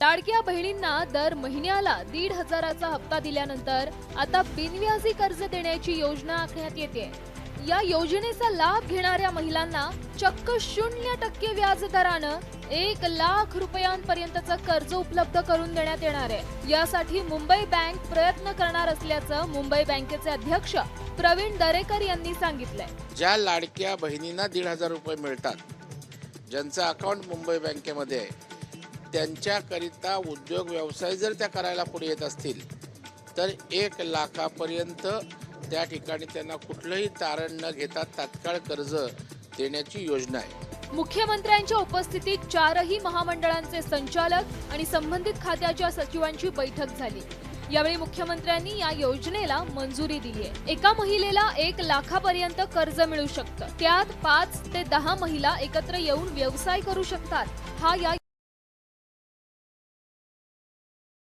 लाडक्या बहिणींना दर महिन्याला 1,500चा हप्ता दिल्यानंतर आता बिनव्याजी कर्ज देण्याची योजना आखण्यात येते। या योजनेचा लाभ घेणाऱ्या महिलांना चक्क 0% व्याज दरानं 1,00,000 रुपयांपर्यंतचं कर्ज उपलब्ध करून देण्यात येणार आहे। यासाठी मुंबई बँक प्रयत्न करणार असल्याचं मुंबई बँकेचे अध्यक्ष प्रवीण दरेकर यांनी सांगितलंय। ज्या लाडक्या बहिणींना 1,500 रुपये मिळतात, ज्यांचं अकाउंट मुंबई बँकेमध्ये आहे, त्यांच्याकरिता उद्योग व्यवसाय जर त्या करायला पुढे येत असतील तर 1,00,000पर्यंत त्या ठिकाणी त्यांना कुठलंही तारण न घेता तात्काळ कर्ज देण्याची योजना आहे। मुख्यमंत्र्यांच्या उपस्थितीत 4ही महामंडळांचे संचालक आणि संबंधित खात्याच्या सचिवांची बैठक झाली। यावेळी मुख्यमंत्र्यांनी या योजनेला मंजुरी दिली आहे। एका महिलेला 1,00,000पर्यंत कर्ज मिळू शकतं। त्यात 5 ते 10 महिला एकत्र येऊन व्यवसाय करू शकतात। हा या